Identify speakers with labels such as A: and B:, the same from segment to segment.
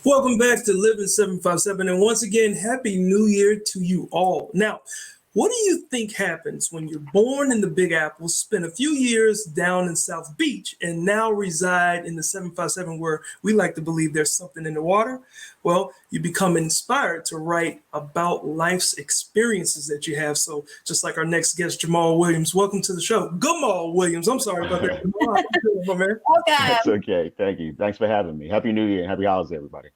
A: Welcome back to Living 757. And once again, Happy New Year to you all. Now, what do you think happens when you're born in the Big Apple, spend a few years down in South Beach, and now reside in the 757 where we like to believe there's something in the water? Well, you become inspired to write about life's experiences that you have. So just like our next guest, Gamal Williams, welcome to the show. Gamal Williams, I'm sorry about that. Gamal, how you doing, my man?
B: That's okay. Thank you. Thanks for having me. Happy New Year and happy holidays, everybody.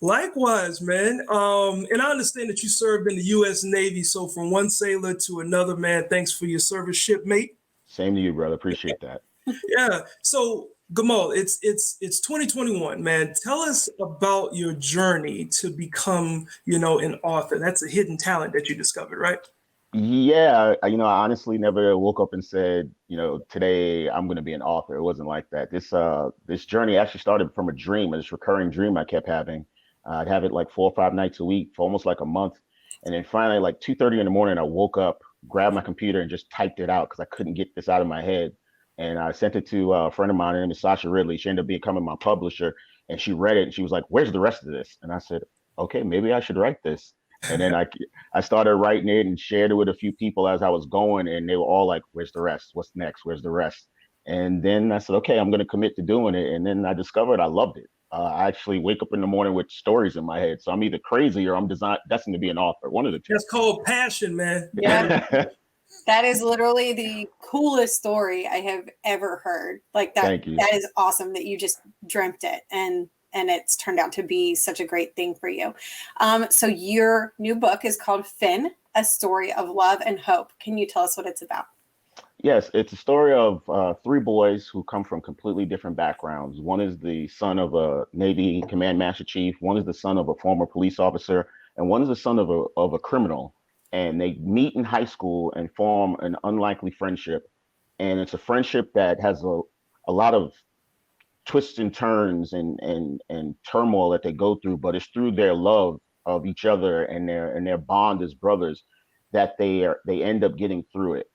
A: Likewise, man. And I understand that you served in the U.S. Navy. So from one sailor to another, man, thanks for your service, shipmate.
B: Same to you, brother. Appreciate that.
A: Yeah. So Gamal, it's 2021, man. Tell us about your journey to become, an author. That's a hidden talent that you discovered, right?
B: Yeah, I honestly never woke up and said, today I'm going to be an author. It wasn't like that. This journey actually started from a dream, this recurring dream I kept having. I'd have it like 4 or 5 nights a week for almost like a month. And then finally, like 2:30 in the morning, I woke up, grabbed my computer and just typed it out because I couldn't get this out of my head. And I sent it to a friend of mine, her name is Sasha. She ended up becoming my publisher. And she read it and she was like, "Where's the rest of this?" And I said, "Okay, maybe I should write this." And then I started writing it and shared it with a few people as I was going. And they were all like, "Where's the rest? What's next? Where's the rest?" And then I said, "Okay, I'm going to commit to doing it." And then I discovered I loved it. I actually wake up in the morning with stories in my head. So I'm either crazy or I'm destined to be an author. One of the two.
A: That's called passion, man.
C: Yeah. That is literally the coolest story I have ever heard. Like that.
B: Thank you.
C: That is awesome that you just dreamt it and it's turned out to be such a great thing for you. So your new book is called Finn, A Story of Love and Hope. Can you tell us what it's about?
B: Yes, it's a story of 3 boys who come from completely different backgrounds. One is the son of a Navy Command Master Chief. One is the son of a former police officer, and one is the son of a criminal. And they meet in high school and form an unlikely friendship. And it's a friendship that has a lot of twists and turns and turmoil that they go through, but it's through their love of each other and their bond as brothers that they end up getting through it.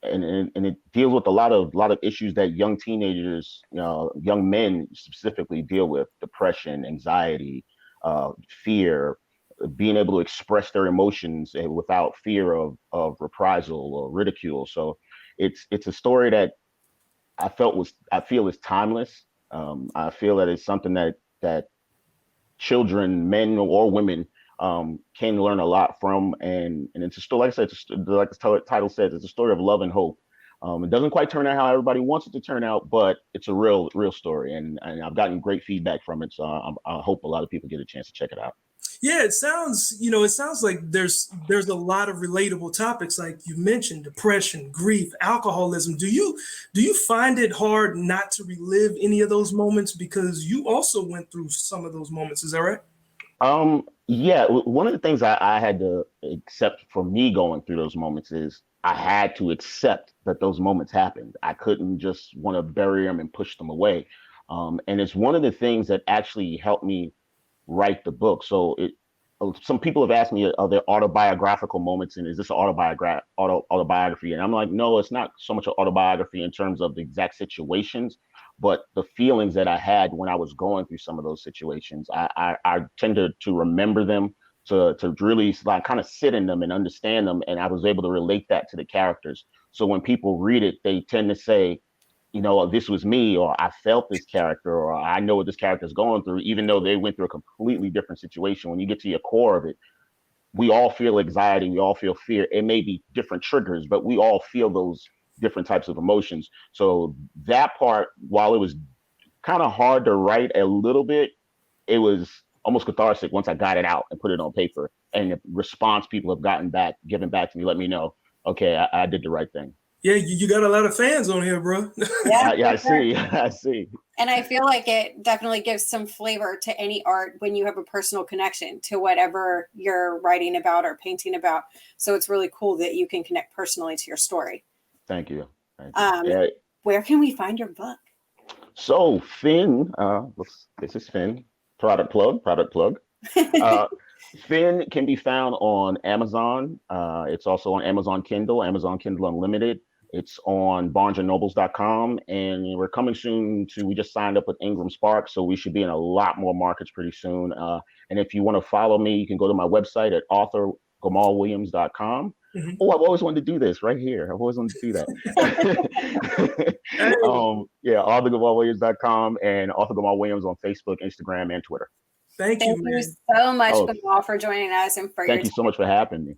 B: And it deals with a lot of issues that young teenagers, young men specifically deal with: depression, anxiety, fear, being able to express their emotions without fear of reprisal or ridicule. So it's a story that I feel is timeless. I feel that it's something that children, men or women, can learn a lot from, and it's a story. Like I said, like the title says, it's a story of love and hope. It doesn't quite turn out how everybody wants it to turn out, but it's a real story, and I've gotten great feedback from it. So I hope a lot of people get a chance to check it out.
A: Yeah, it sounds like there's a lot of relatable topics, like you mentioned: depression, grief, alcoholism. Do you find it hard not to relive any of those moments, because you also went through some of those moments? Is that right?
B: Yeah, one of the things I had to accept for me going through those moments is I had to accept that those moments happened. I couldn't just want to bury them and push them away. And it's one of the things that actually helped me write the book. So some people have asked me, are there autobiographical moments, and is this an autobiography? And I'm like, no, it's not so much an autobiography in terms of the exact situations, but the feelings that I had when I was going through some of those situations. I tend to remember them, to really like kind of sit in them and understand them, and I was able to relate that to the characters. So when people read it, they tend to say, this was me, or I felt this character, or I know what this character is going through, even though they went through a completely different situation. When you get to your core of it, we all feel anxiety, we all feel fear. It may be different triggers, but we all feel those different types of emotions. So that part, while it was kind of hard to write a little bit, it was almost cathartic once I got it out and put it on paper. And the response people have given back to me, let me know, okay, I did the right thing.
A: Yeah, you got a lot of fans on here, bro.
B: Yeah, I see.
C: And I feel like it definitely gives some flavor to any art when you have a personal connection to whatever you're writing about or painting about. So it's really cool that you can connect personally to your story.
B: Thank you.
C: Yeah. Where can we find your book?
B: So Finn, this is Finn. Product plug. Finn can be found on Amazon. It's also on Amazon Kindle Unlimited. It's on barnesandnobles.com, and we're coming soon to, we just signed up with Ingram Spark, so we should be in a lot more markets pretty soon. And if you want to follow me, you can go to my website at authorgamalwilliams.com.
A: Mm-hmm.
B: Oh, I've always wanted to do this right here. I've always wanted to do that. authorgamalwilliams.com and Author Gamal Williams on Facebook, Instagram, and Twitter.
A: Thank you, man.
C: So much, Gamal, for joining us and for
B: Thank you so much for having me.